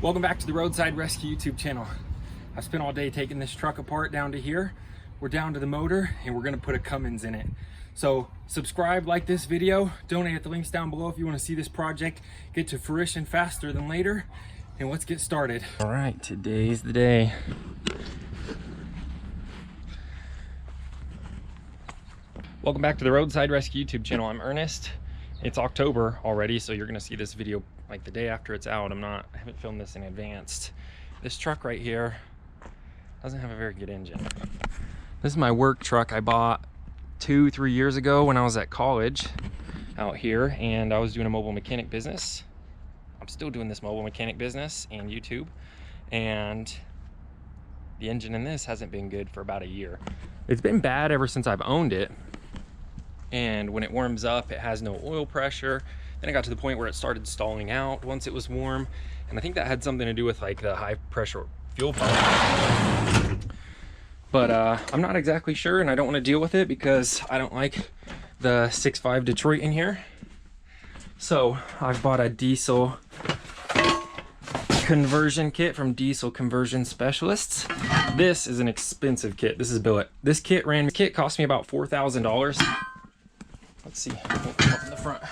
Welcome back to the Roadside Rescue YouTube channel. I spent all day taking this truck apart down to here. We're down to the motor and we're gonna put a Cummins in it. So subscribe, like this video, donate at the links down below if you wanna see this project get to fruition faster than later. And let's get started. All right, today's the day. Welcome back to the Roadside Rescue YouTube channel. I'm Ernest. It's October already, so you're gonna see this video like the day after it's out. I haven't filmed this in advance. This truck right here doesn't have a very good engine. This is my work truck I bought 2-3 years ago when I was at college out here, and I was doing a mobile mechanic business. I'm still doing this mobile mechanic business and YouTube, and the engine in this hasn't been good for about a year. It's been bad ever since I've owned it, and when it warms up it has no oil pressure. Then it got to the point where it started stalling out once it was warm, and I think that had something to do with like the high pressure fuel pump. But I'm not exactly sure, and I don't want to deal with it because I don't like the 6.5 Detroit in here. So I've bought a diesel conversion kit from Diesel Conversion Specialists. This is an expensive kit. This is billet. This kit cost me about $4,000. Let's see, we'll come up in the front.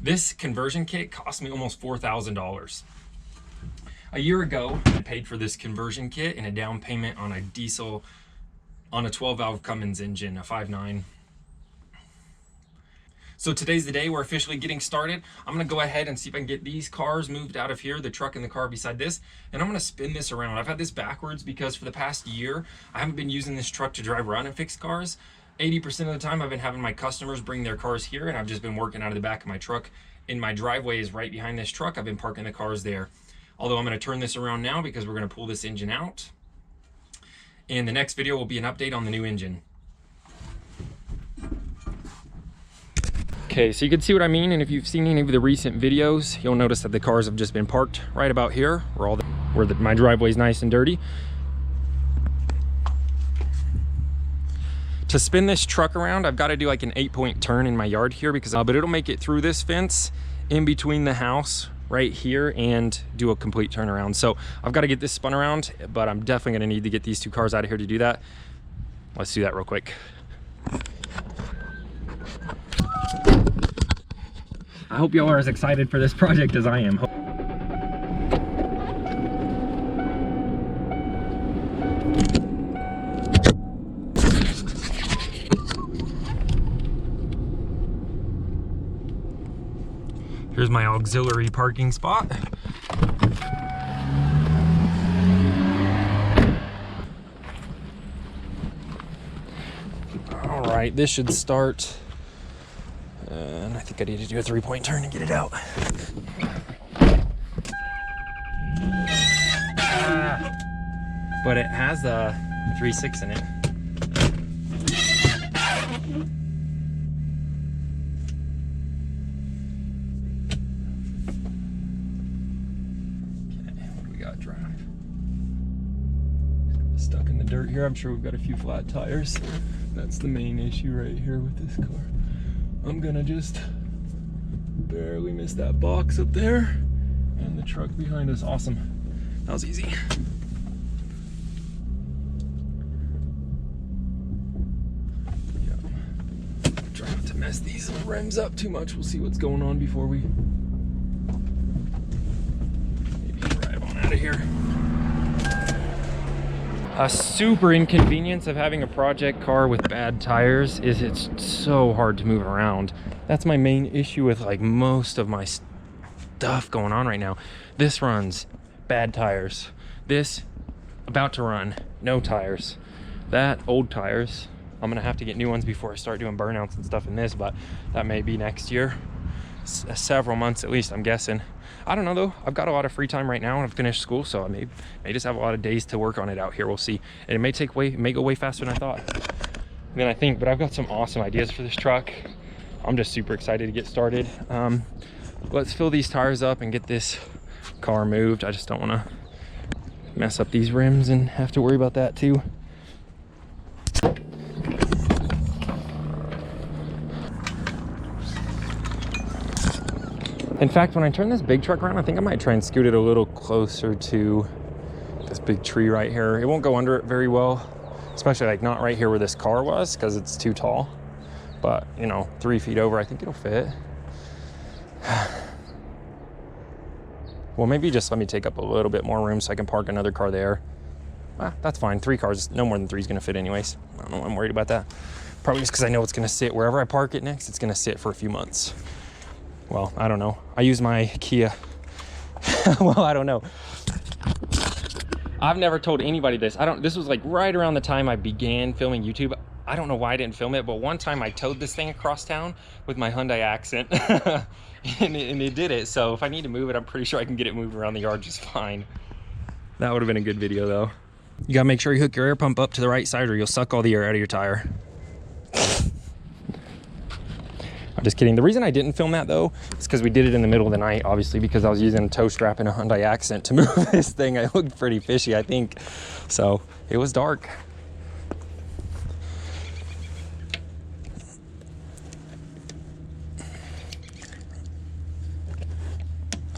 This conversion kit cost me almost $4,000. A year ago, I paid for this conversion kit and a down payment on a diesel, on a 12-valve Cummins engine, a 5.9. So today's the day we're officially getting started. I'm gonna go ahead and see if I can get these cars moved out of here, the truck and the car beside this, and I'm gonna spin this around. I've had this backwards because for the past year, I haven't been using this truck to drive around and fix cars. 80% of the time I've been having my customers bring their cars here, and I've just been working out of the back of my truck. In my driveway is right behind this truck. I've been parking the cars there. Although I'm going to turn this around now because we're going to pull this engine out. And the next video will be an update on the new engine. Okay, so you can see what I mean, and if you've seen any of the recent videos, you'll notice that the cars have just been parked right about here where my driveway is nice and dirty. To spin this truck around, I've got to do like an 8-point turn in my yard here because, but it'll make it through this fence in between the house right here and do a complete turnaround. So I've got to get this spun around, but I'm definitely going to need to get these two cars out of here to do that. Let's do that real quick. I hope y'all are as excited for this project as I am. Here's my auxiliary parking spot. All right, this should start. And I think I need to do a 3-point turn to get it out. But it has a 3.6 in it. Stuck in the dirt here. I'm sure we've got a few flat tires. That's the main issue right here with this car. I'm gonna just barely miss that box up there and the truck behind us. Awesome. That was easy. Yeah. Try not to mess these rims up too much. We'll see what's going on before we maybe drive on out of here. A super inconvenience of having a project car with bad tires is it's so hard to move around. That's my main issue with like most of my stuff going on right now. This runs, bad tires. This, about to run, no tires. That, old tires. I'm gonna have to get new ones before I start doing burnouts and stuff in this, but that may be next year. Several months at least, I'm guessing. I don't know though. I've got a lot of free time right now and I've finished school, so I may just have a lot of days to work on it out here. We'll see. And it may go way faster than I thought. Than I think, but I've got some awesome ideas for this truck. I'm just super excited to get started. Let's fill these tires up and get this car moved. I just don't want to mess up these rims and have to worry about that too. In fact, when I turn this big truck around, I think I might try and scoot it a little closer to this big tree right here. It won't go under it very well, especially like not right here where this car was because it's too tall. But, you know, 3 feet over, I think it'll fit. Well, maybe just let me take up a little bit more room so I can park another car there. That's fine. 3 cars, no more than 3 is gonna fit anyways. I don't know why I'm worried about that. Probably just because I know it's gonna sit wherever I park it next, it's gonna sit for a few months. Well, I don't know. I use my Kia. Well, I don't know. I've never told anybody this. This was like right around the time I began filming YouTube. I don't know why I didn't film it, but one time I towed this thing across town with my Hyundai Accent and it did it. So if I need to move it, I'm pretty sure I can get it moved around the yard just fine. That would have been a good video though. You gotta make sure you hook your air pump up to the right side or you'll suck all the air out of your tire. I'm just kidding. The reason I didn't film that though is because we did it in the middle of the night, obviously, because I was using a tow strap and a Hyundai Accent to move this thing. I looked pretty fishy, I think. So it was dark.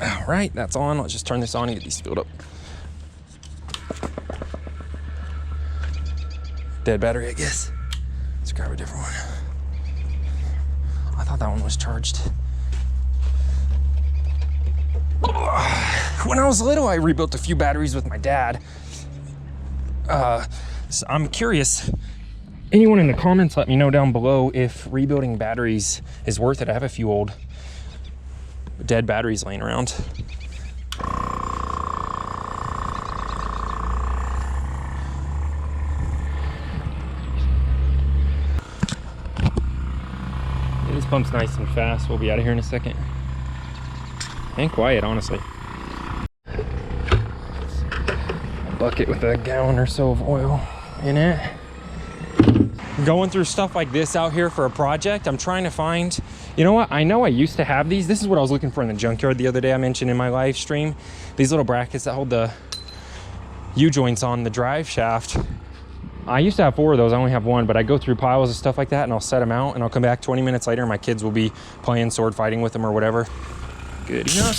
All right, that's on. Let's just turn this on and get these filled up. Dead battery, I guess. Let's grab a different one. I thought that one was charged. When I was little, I rebuilt a few batteries with my dad. So I'm curious. Anyone in the comments, let me know down below if rebuilding batteries is worth it. I have a few old dead batteries laying around. This pump's nice and fast. We'll be out of here in a second. And quiet, honestly. A bucket with a gallon or so of oil in it. Going through stuff like this out here for a project, I'm trying to find, you know what? I know I used to have these. This is what I was looking for in the junkyard the other day. I mentioned in my live stream, these little brackets that hold the U-joints on the drive shaft. I used to have 4 of those. I only have 1, but I go through piles of stuff like that and I'll set them out and I'll come back 20 minutes later and my kids will be playing sword fighting with them or whatever. Good enough.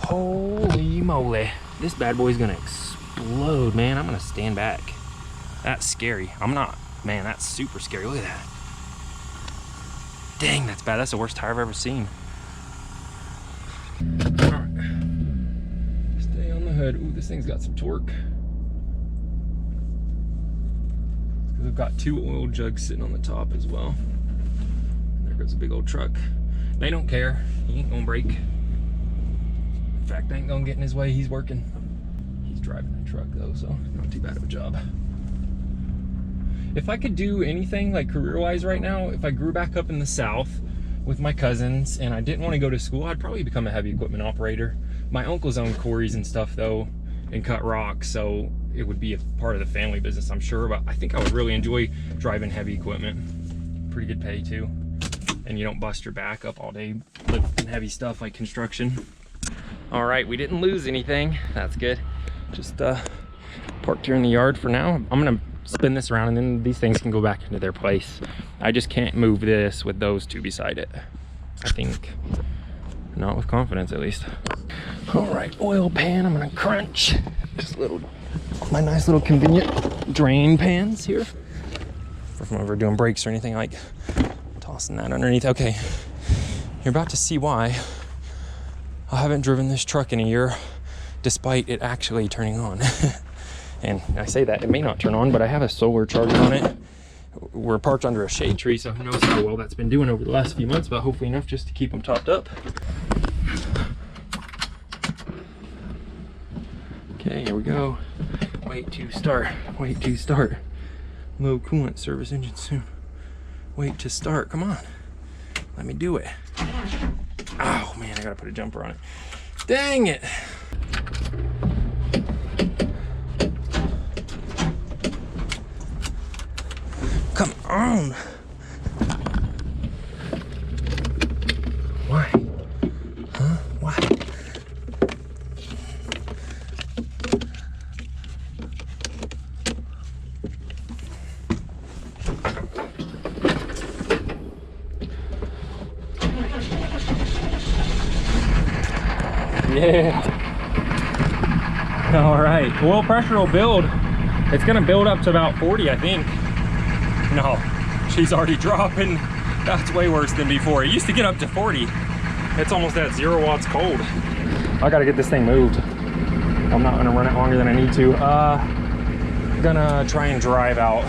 Holy moly. This bad boy's gonna explode, man. I'm gonna stand back. That's scary. I'm not, man, that's super scary. Look at that. Dang, that's bad. That's the worst tire I've ever seen. All right. Stay on the hood. Ooh, this thing's got some torque. We've got 2 oil jugs sitting on the top as well. And there goes a big old truck. They don't care. He ain't gonna break. In fact, I ain't gonna get in his way. He's working. He's driving the truck though, so not too bad of a job. If I could do anything like career-wise right now, if I grew back up in the South with my cousins and I didn't want to go to school, I'd probably become a heavy equipment operator. My uncles own quarries and stuff though and cut rock, so it would be a part of the family business, I'm sure, but I think I would really enjoy driving heavy equipment. Pretty good pay too. And you don't bust your back up all day lifting heavy stuff like construction. All right, we didn't lose anything. That's good. Just parked here in the yard for now. I'm gonna spin this around and then these things can go back into their place. I just can't move this with those 2 beside it. I think, not with confidence at least. All right, oil pan, I'm gonna crunch. Just my nice little convenient drain pans here. For if I'm ever doing brakes or anything, like tossing that underneath. Okay, you're about to see why I haven't driven this truck in a year, despite it actually turning on. And I say that, it may not turn on, but I have a solar charger on it. We're parked under a shade tree, so who knows how well that's been doing over the last few months, but hopefully enough just to keep them topped up. Okay, here we go. Wait to start, wait to start. Low coolant, service engine soon. Wait to start, come on. Let me do it. Oh man, I gotta put a jumper on it. Dang it. Come on. Why? Huh? Why? Yeah. All right, oil pressure will build. It's gonna build up to about 40, I think. No, she's already dropping. That's way worse than before. It used to get up to 40. It's almost at 0 watts cold. I gotta get this thing moved. I'm not gonna run it longer than I need to. Gonna try and drive out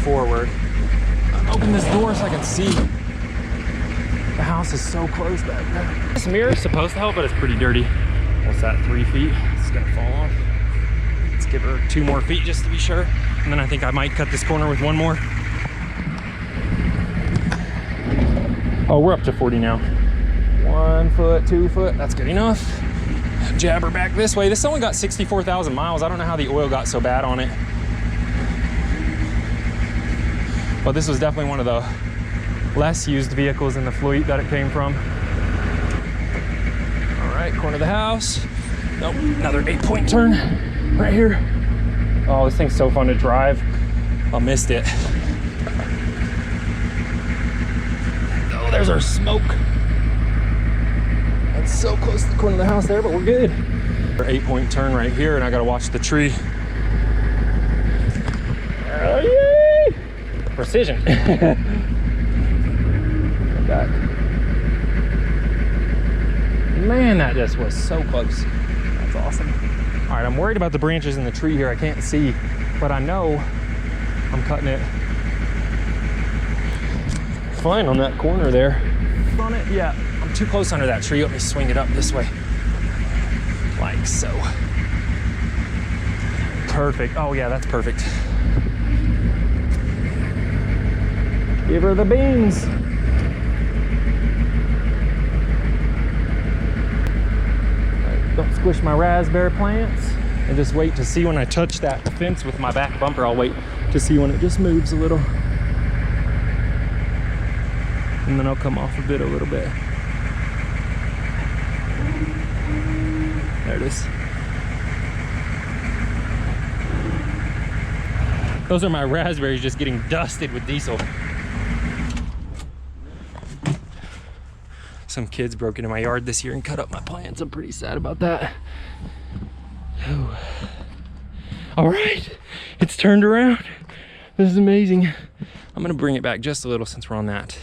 forward. Open this door so I can see. The house is so close back there. This mirror is supposed to help, but it's pretty dirty. What's that, 3 feet? It's gonna fall off. Let's give her 2 more feet just to be sure. And then I think I might cut this corner with 1 more. Oh, we're up to 40 now. 1 foot, 2 foot, that's good enough. Jab her back this way. This only got 64,000 miles. I don't know how the oil got so bad on it. But this was definitely one of the less used vehicles in the fleet that it came from. All right, corner of the house. Nope, another 8-point turn right here. Oh, this thing's so fun to drive. I missed it. Oh, there's our smoke. That's so close to the corner of the house there, but we're good. 8-point turn right here, and I gotta watch the tree. Oh, yay! Precision. Back. Man, that just was so close. That's awesome. All right, I'm worried about the branches in the tree here. I can't see, but I know I'm cutting it fine on that corner there. On it, yeah. I'm too close under that tree. Let me swing it up this way, like so. Perfect. Oh yeah, that's perfect. Give her the beans. Don't squish my raspberry plants, and just wait to see when I touch that fence with my back bumper. I'll wait to see when it just moves a little, and then I'll come off a little bit. There it is. Those are my raspberries just getting dusted with diesel. Some kids broke into my yard this year and cut up my plants. I'm pretty sad about that. Whew. All right, it's turned around. This is amazing. I'm gonna bring it back just a little since we're on that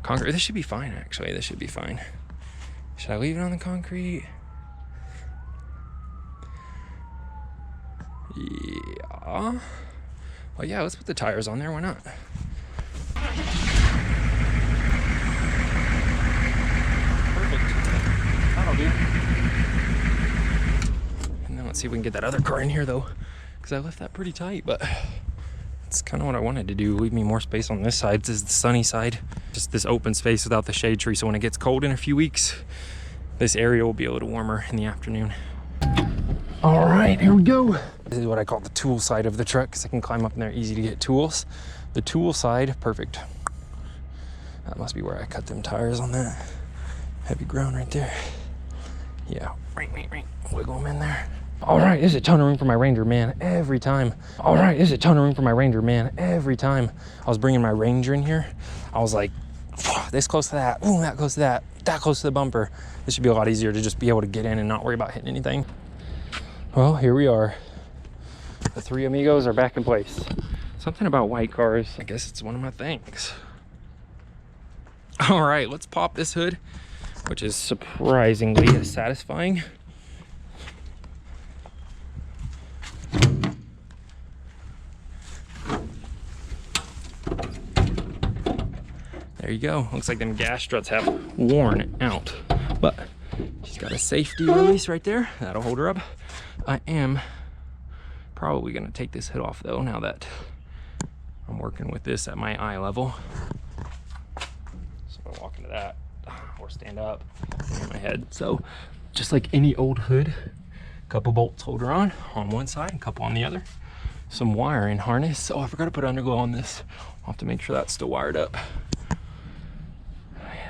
concrete. This should be fine, actually. This should be fine. Should I leave it on the concrete? Yeah. Well, yeah, let's put the tires on there. Why not? And then let's see if we can get that other car in here though, because I left that pretty tight, but it's kind of what I wanted to do. Leave me more space on this side. This is the sunny side, just this open space without the shade tree, so when it gets cold in a few weeks, this area will be a little warmer in the afternoon. All right, here we go. This is what I call the tool side of the truck, because I can climb up in there easy to get tools. The tool side, perfect. That must be where I cut them tires on that heavy ground right there. Yeah, right, wiggle them in there. All right, there's a ton of room for my Ranger, man, every time. All right, there's a ton of room for my Ranger, man, every time. I was bringing my Ranger in here, I was like, this close to that, ooh, that close to that, that close to the bumper. This should be a lot easier to just be able to get in and not worry about hitting anything. Well, here we are. The 3 amigos are back in place. Something about white cars, I guess it's one of my things. All right, let's pop this hood, which is surprisingly satisfying. There you go. Looks like them gas struts have worn out, but she's got a safety release right there. That'll hold her up. I am probably gonna take this hood off though, now that I'm working with this at my eye level. So if I walk into that or stand up, hit my head. So just like any old hood, a couple bolts hold her on one side, a couple on the other. Some wiring harness. Oh, I forgot to put underglow on this. I'll have to make sure that's still wired up.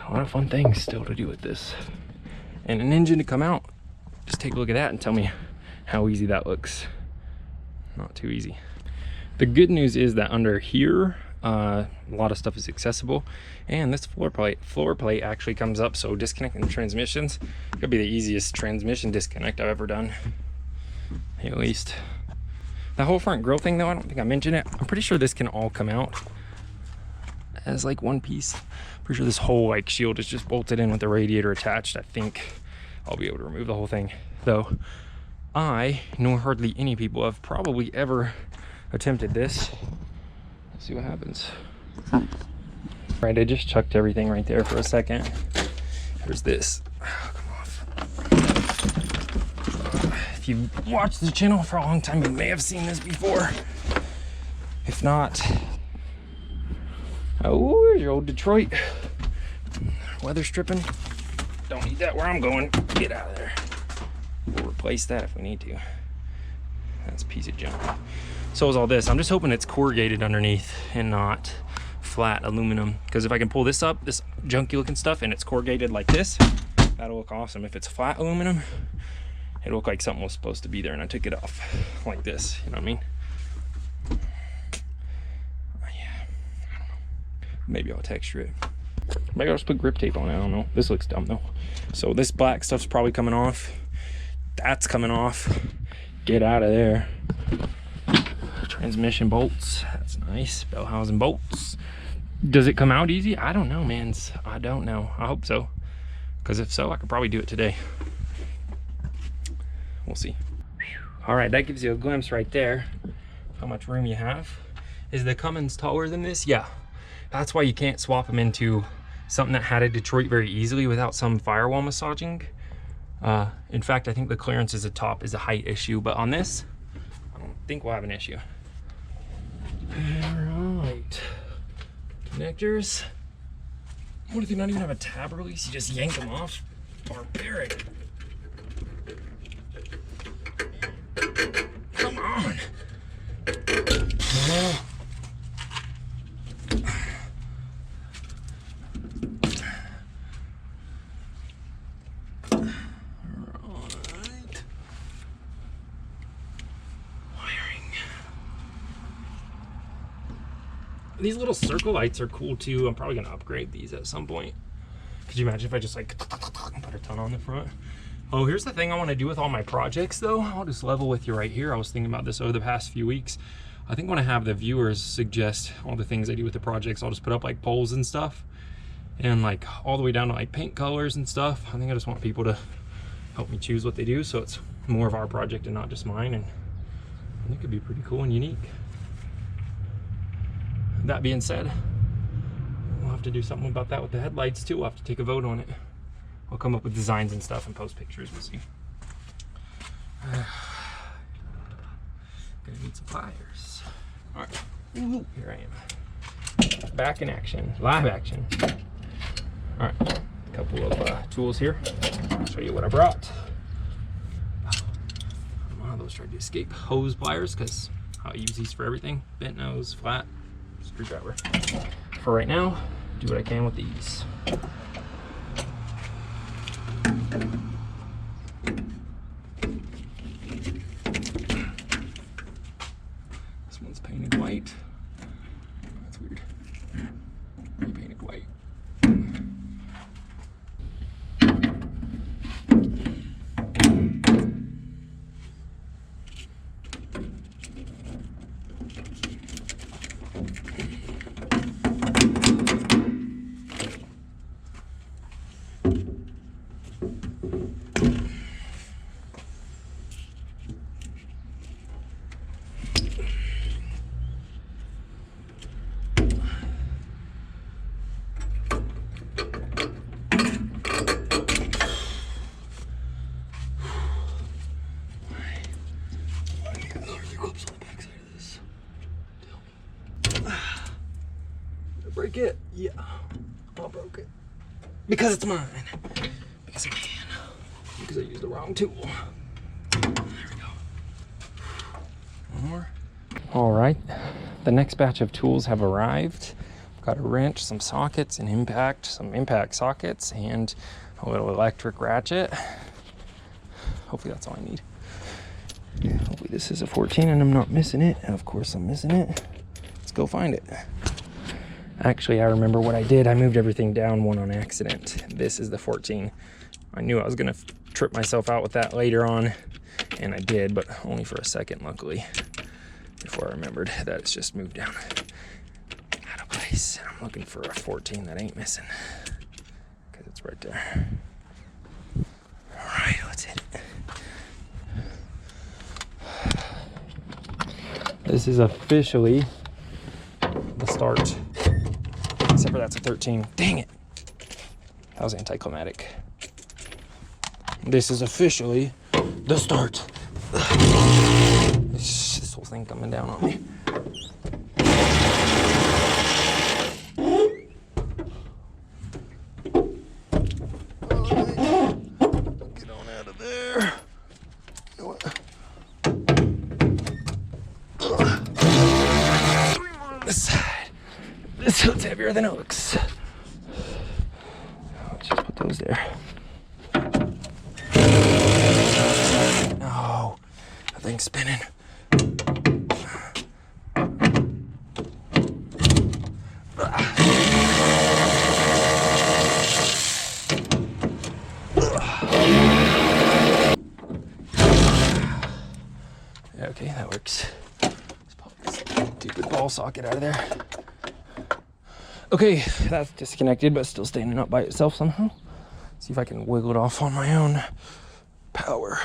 A lot of fun things still to do with this. And an engine to come out. Just take a look at that and tell me how easy that looks. Not too easy. The good news is that under here, A lot of stuff is accessible, and this floor plate actually comes up, so disconnecting the transmissions could be the easiest transmission disconnect I've ever done, at least. The whole front grille thing though, I don't think I mentioned it. I'm pretty sure this can all come out as like one piece. Pretty sure this whole like shield is just bolted in with the radiator attached. I think I'll be able to remove the whole thing, though I nor hardly any people have probably ever attempted this. Let's see what happens. Right, I just chucked everything right there for a second. There's this. Oh, come off. If you've watched the channel for a long time, you may have seen this before. If not, oh, here's your old Detroit weather stripping. Don't need that where I'm going. Get out of there. We'll replace that if we need to. That's a piece of junk. So is all this. I'm just hoping it's corrugated underneath and not flat aluminum, because if I can pull this up, this junky looking stuff, and it's corrugated like this, that'll look awesome. If it's flat aluminum, it'll look like something was supposed to be there and I took it off like this, you know what I mean? Yeah, I don't know. Maybe I'll texture it. Maybe I'll just put grip tape on it. I don't know. This looks dumb though. So this black stuff's probably coming off. That's coming off. Get out of there. Transmission bolts. That's nice. 𝕗𝖆𝖓𝖓𝖊𝑑 bolts. Does it come out easy? I don't know, man. I don't know. I hope so. Because if so, I could probably do it today. We'll see. All right, that gives you a glimpse right there of how much room you have. Is the Cummins taller than this? Yeah. That's why you can't swap them into something that had a Detroit very easily without some firewall massaging. In fact, I think the clearance is a height issue, but on this, I don't think we'll have an issue. All right. Connectors. What if they not even have a tab release? You just yank them off? Barbaric. Come on. These little circle lights are cool too. I'm probably gonna upgrade these at some point. Could you imagine if I just like put a ton on the front? Oh, here's the thing I want to do with all my projects though. I'll just level with you right here. I was thinking about this over the past few weeks. I think when I have the viewers suggest all the things I do with the projects, I'll just put up like polls and stuff, and like all the way down to like paint colors and stuff. I think I just want people to help me choose what they do, so it's more of our project and not just mine, and I think it could be pretty cool and unique. That being said, we'll have to do something about that with the headlights too. We'll have to take a vote on it. I'll come up with designs and stuff and post pictures. We'll see. Gonna need some pliers. All right, ooh, here I am. Back in action, live action. All right, a couple of tools here. I'll show you what I brought. One of those tried to escape. Hose pliers, because I use these for everything. Bent nose, flat. Screwdriver. For right now, do what I can with these. This one's painted white. That's weird. Painted white. Break it? Yeah, I broke it. Because it's mine. Because I can. Because I used the wrong tool. There we go. One more. All right, the next batch of tools have arrived. I've got a wrench, some sockets, some impact sockets, and a little electric ratchet. Hopefully that's all I need. Hopefully this is a 14 and I'm not missing it. And of course I'm missing it. Let's go find it. Actually, I remember what I did. I moved everything down one on accident. This is the 14. I knew I was gonna trip myself out with that later on, and I did, but only for a second, luckily, before I remembered that it's just moved down out of place. And I'm looking for a 14 that ain't missing, because it's right there. All right, let's hit it. This is officially the start, except for that's a 13. Dang it. That was anticlimactic. This is officially the start. This whole thing coming down on me. Get on out of there. You know what? This side. This hood's heavier than it looks. Let's just put those there. No, that thing's spinning. Okay, that works. Let's pop this stupid ball socket out of there. Okay, that's disconnected, but still standing up by itself somehow. See if I can wiggle it off on my own power.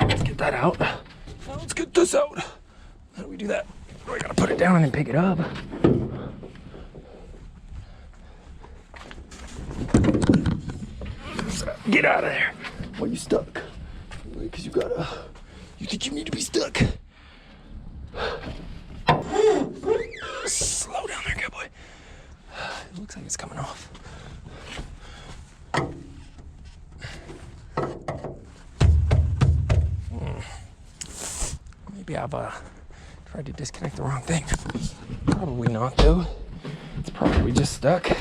Let's get that out. Now let's get this out. How do we do that? Oh, I gotta put it down and then pick it up. Get out of there. Why are you stuck? Because you think you need to be stuck. Slow down there, good boy. It looks like it's coming off. Maybe I've tried to disconnect the wrong thing. Probably not, though. It's probably just stuck.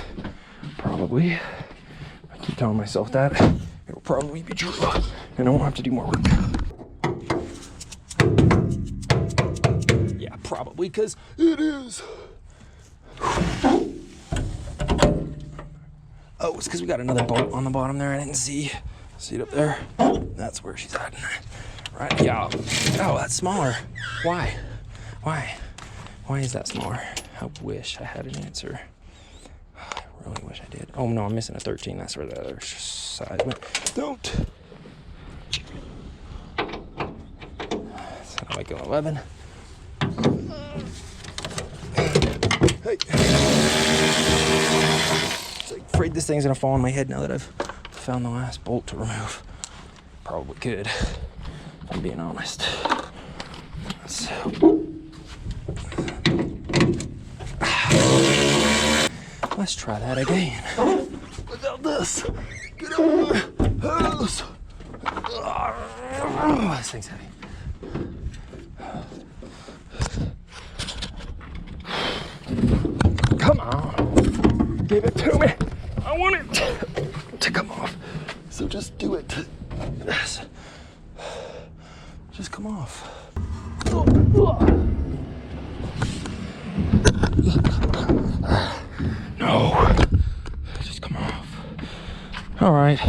Probably. I keep telling myself that. It will probably be true, and I won't have to do more work. Yeah, probably, because it is. Oh, it's because we got another bolt on the bottom there I didn't see. See it up there? That's where she's at. Right, yeah. Oh, that's smaller. Why? Why? Why is that smaller? I wish I had an answer. I really wish I did. Oh no, I'm missing a 13. That's where the other side went. Don't! It's not like an 11. Hey! I'm afraid this thing's gonna fall on my head now that I've found the last bolt to remove. Probably could, if I'm being honest. So. Let's try that again. Without this. Get over house. Oh, this thing's heavy. Come on. Give it to me. I want it to come off. So just do it. Yes. Just come off. No. Just come off. All right.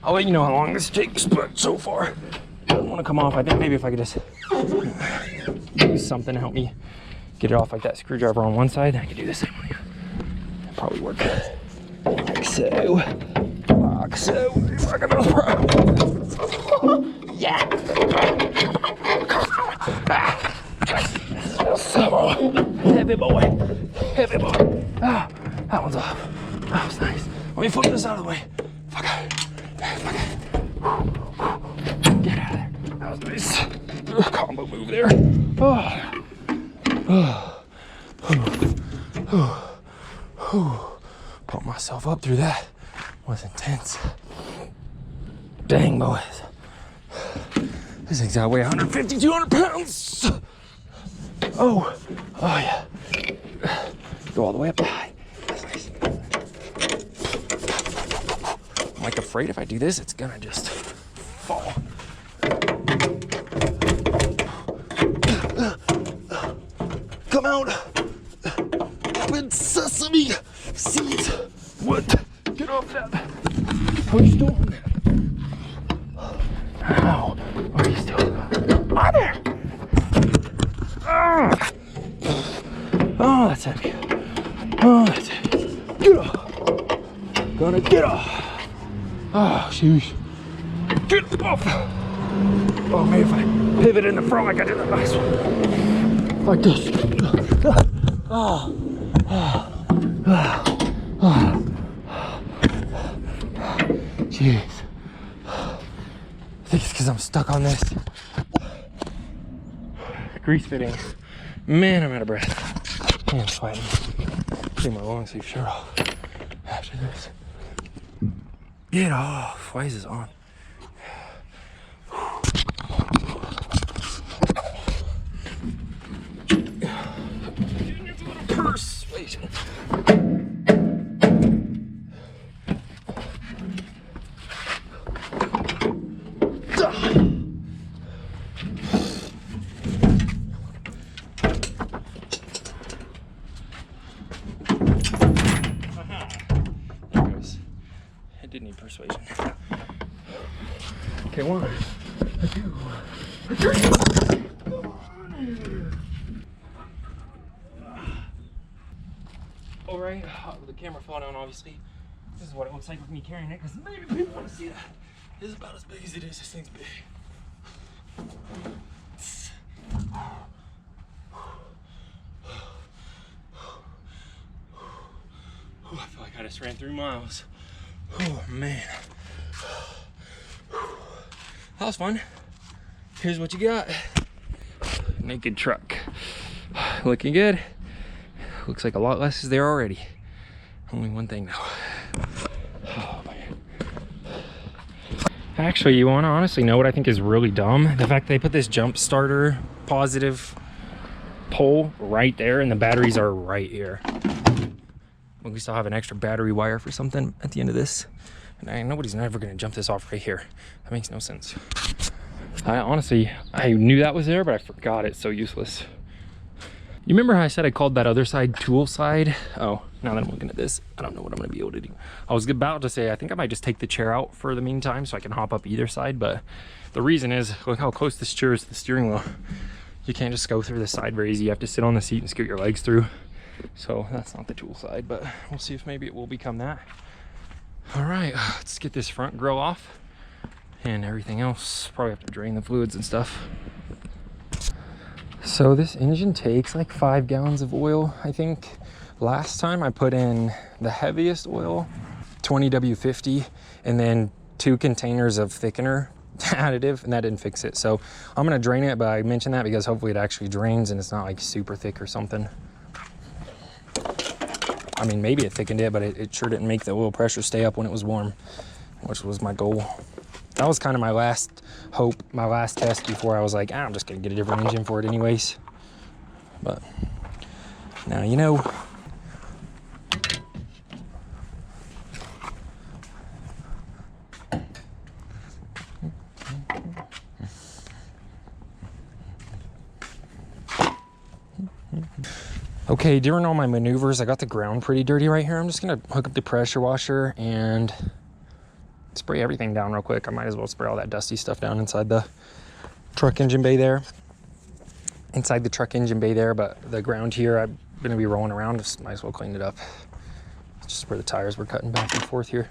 I'll let you know how long this takes, but so far, it doesn't want to come off. I think maybe if I could just use something to help me get it off, like that screwdriver on one side, I could do the same one. That'd probably work. Like so. Like so. Fucking no problem. Yeah. Heavy boy. Heavy boy. Ah, that one's off. That was nice. Let me flip this out of the way. Fuck it. Fuck it. Get out of there. That was nice. Combo move there. Oh. Oh. Oh. Oh. Pumped myself up through that. It was intense. Dang, boys. This thing's gotta weigh 150, 200 pounds. Oh. Oh, yeah. Go all the way up high. That's nice. I'm like afraid if I do this, it's gonna just fall. Come out. red sesame seeds. What? Get off that. What are you doing? How are you still on there? Ah. Oh, that's heavy. Oh, that's heavy. Get off. Gonna get off. Oh, sheesh. Get off. Oh, maybe if I pivot in the front like I did the last one. Like this. Oh. Jeez. I think it's because I'm stuck on this. Grease fitting. Man, I'm out of breath. Man, I'm sweating. Take my long sleeve shirt off after this. Get off. Why is this on? Persuasion. Did need persuasion. Okay, 1, 2, 3. All right, the camera fell down. Obviously, this is what it looks like with me carrying it, because maybe people want to see that. This is about as big as it is. This thing's big. I feel like I just ran 3 miles. Oh man, that was fun. Here's what you got. Naked truck. Looking good. Looks like a lot less is there already. Only one thing though. Oh man. Actually, you want to honestly know what I think is really dumb? The fact they put this jump starter positive pole right there and the batteries are right here. We still have an extra battery wire for something at the end of this. And nobody's never gonna jump this off right here. That makes no sense. I knew that was there, but I forgot. It's so useless. You remember how I said I called that other side tool side? Oh, now that I'm looking at this, I don't know what I'm gonna be able to do. I was about to say, I think I might just take the chair out for the meantime so I can hop up either side, but the reason is, look how close this chair is to the steering wheel. You can't just go through the side very easy. You have to sit on the seat and scoot your legs through. So that's not the tool side, but we'll see if maybe it will become that. All right, let's get this front grill off and everything else. Probably have to drain the fluids and stuff. So this engine takes like 5 gallons of oil, I think. Last time I put in the heaviest oil, 20W50, and then 2 containers of thickener additive, and that didn't fix it. So I'm gonna drain it, but I mentioned that because hopefully it actually drains and it's not like super thick or something. I mean, maybe it thickened it, but it sure didn't make the oil pressure stay up when it was warm, which was my goal. That was kind of my last hope, my last test before I was like, I'm just gonna get a different engine for it anyways. But now you know. Okay, during all my maneuvers, I got the ground pretty dirty right here. I'm just gonna hook up the pressure washer and spray everything down real quick. I might as well spray all that dusty stuff down inside the truck engine bay there. Inside the truck engine bay there, but the ground here, I'm gonna be rolling around. Just might as well clean it up. It's just where the tires were cutting back and forth here.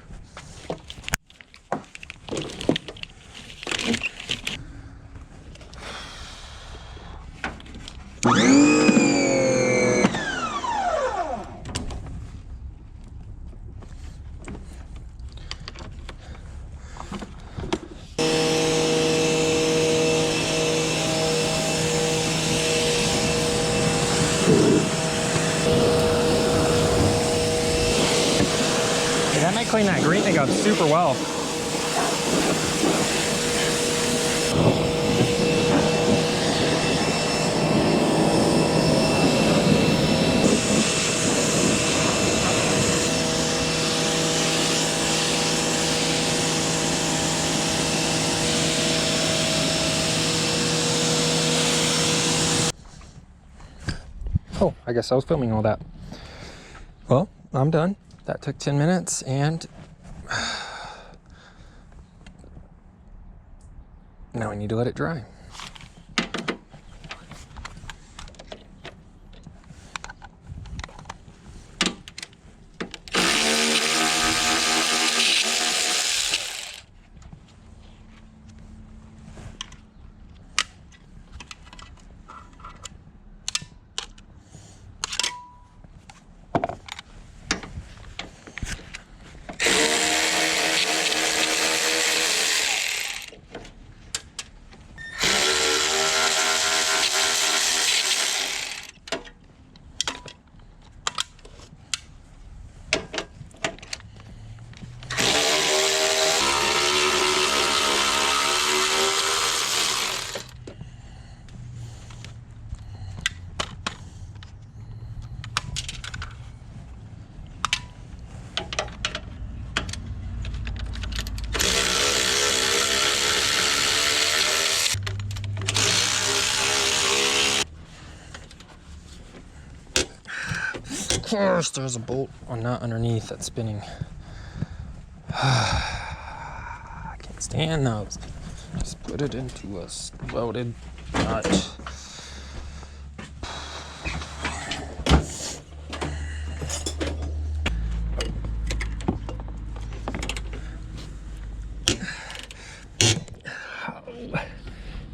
That might clean that green thing up super well. Oh, I guess I was filming all that. Well, I'm done. That took 10 minutes, and now I need to let it dry. Of course, there's a bolt or nut underneath that's spinning. I can't stand those. Just put it into a welded nut.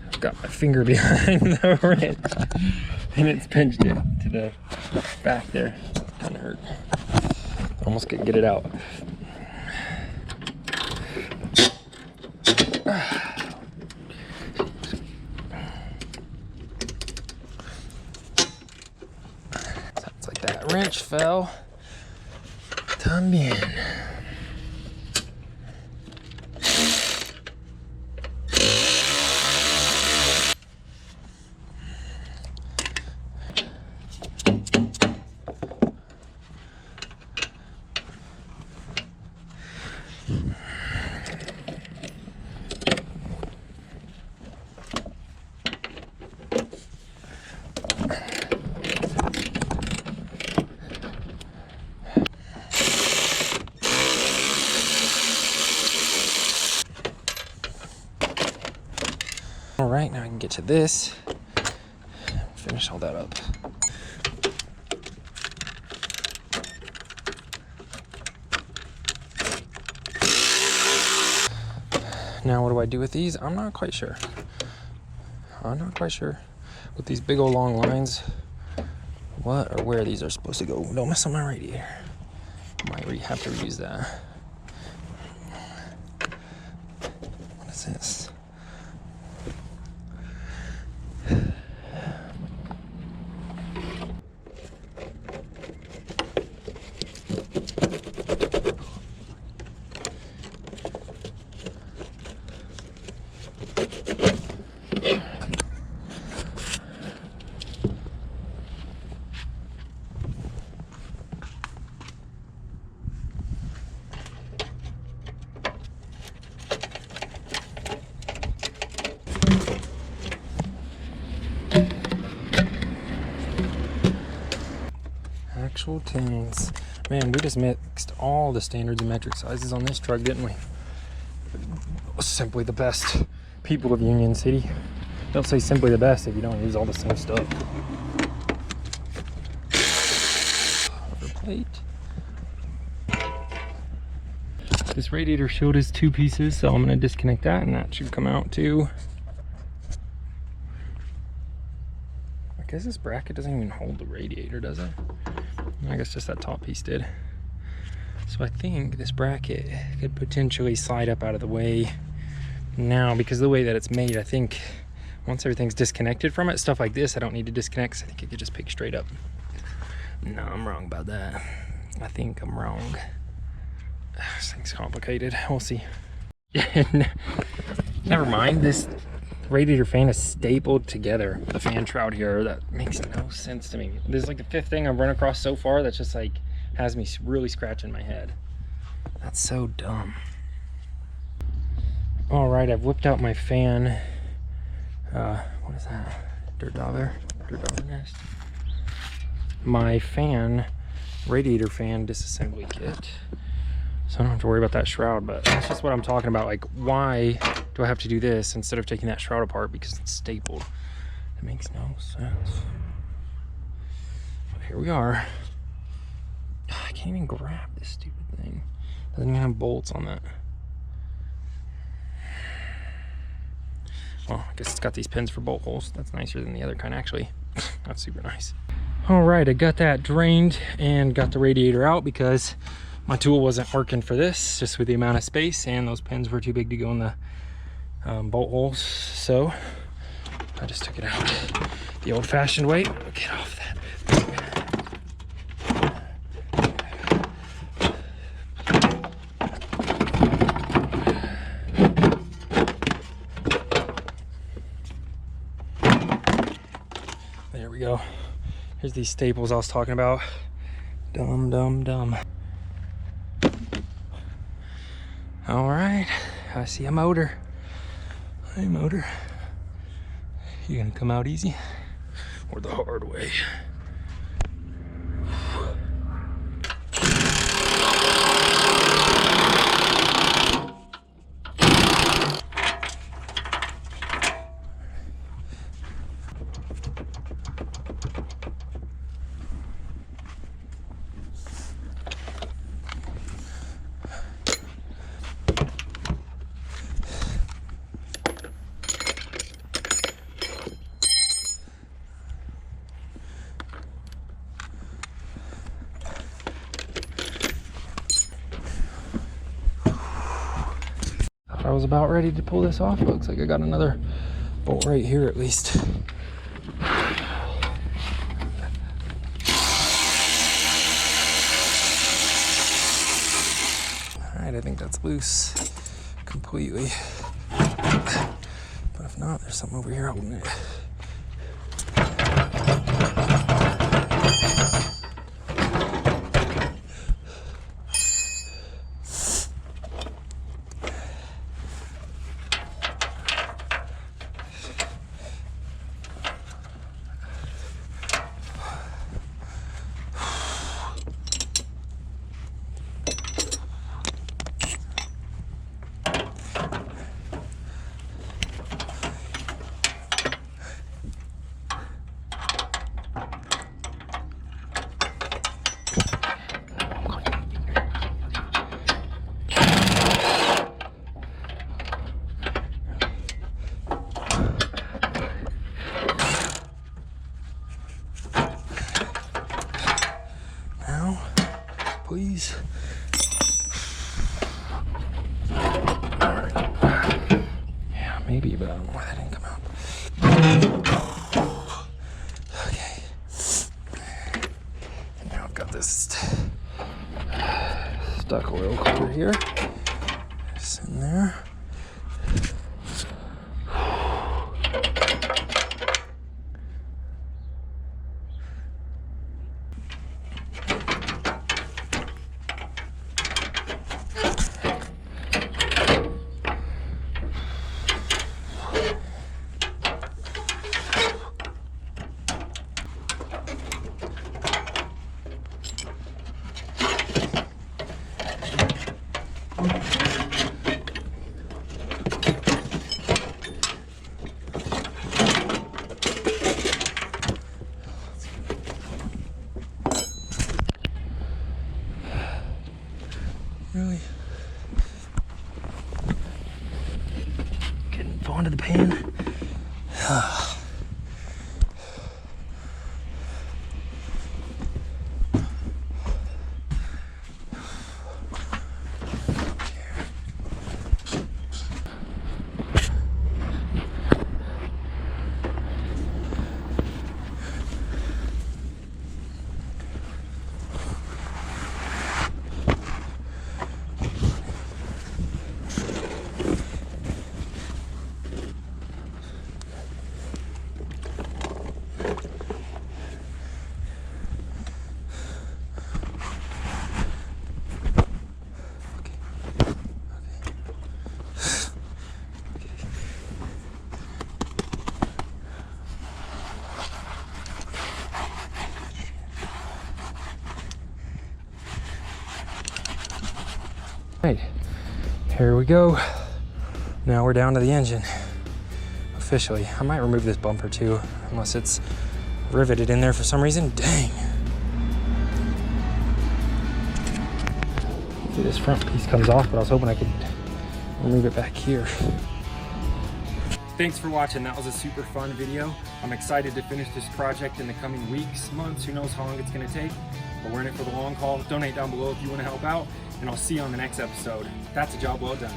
I've got my finger behind the wrench and it's pinched it to the back there. Kind of hurt. Almost couldn't get it out. Sounds like that wrench fell. También. All right, now I can get to this, finish all that up. Now what do I do with these? I'm not quite sure. I'm not quite sure with these big old long lines, what or where these are supposed to go. Don't mess on my radiator. Might have to reuse that. What is this? Actual tins. Man, we just mixed all the standards and metric sizes on this truck, didn't we? Simply the best people of Union City. Don't say simply the best if you don't use all the same stuff. Cover plate. This radiator shield is 2 pieces, so I'm going to disconnect that and that should come out too. I guess this bracket doesn't even hold the radiator, does it? I guess just that top piece did. So I think this bracket could potentially slide up out of the way now, because of the way that it's made. I think once everything's disconnected from it, stuff like this I don't need to disconnect, 'cause I think it could just pick straight up. No, I'm wrong about that. I think I'm wrong. This thing's complicated. We'll see. Never mind. This radiator fan is stapled together. The fan shroud here, that makes no sense to me. This is like the 5th thing I've run across so far that's just like has me really scratching my head. That's so dumb. All right, I've whipped out my fan. What is that? 𝕮𝖍𝖊𝖓𝖓𝖊𝖑 𝕸𝖊𝖊𝑛est. My fan radiator fan disassembly kit. So I don't have to worry about that shroud, but that's just what I'm talking about. Like, why do I have to do this instead of taking that shroud apart? Because it's stapled. It makes no sense. But here we are. I can't even grab this stupid thing. Doesn't even have bolts on that. Well, I guess it's got these pins for bolt holes. That's nicer than the other kind, actually. That's super nice. All right, I got that drained and got the radiator out because my tool wasn't working for this, just with the amount of space, and those pins were too big to go in the bolt holes. So I just took it out the old-fashioned way. Get off that. There we go. Here's these staples I was talking about. Dumb. All right, I see a motor. Hey, motor. You gonna come out easy or the hard way? I was about ready to pull this off. Looks like I got another bolt right here at least. Alright, I think that's loose completely. But if not, there's something over here holding it. Please. Yeah, maybe, but I don't know why that didn't come out. Okay. And now I've got this stuck oil cleaner here. It's in there. Really? Getting fall into the pan. Right, here we go. Now we're down to the engine, officially. I might remove this bumper too, unless it's riveted in there for some reason. Dang. See, this front piece comes off, but I was hoping I could remove it back here. Thanks for watching. That was a super fun video. I'm excited to finish this project in the coming weeks, months, who knows how long it's gonna take, but we're in it for the long haul. Donate down below if you wanna help out, and I'll see you on the next episode. That's a job well done.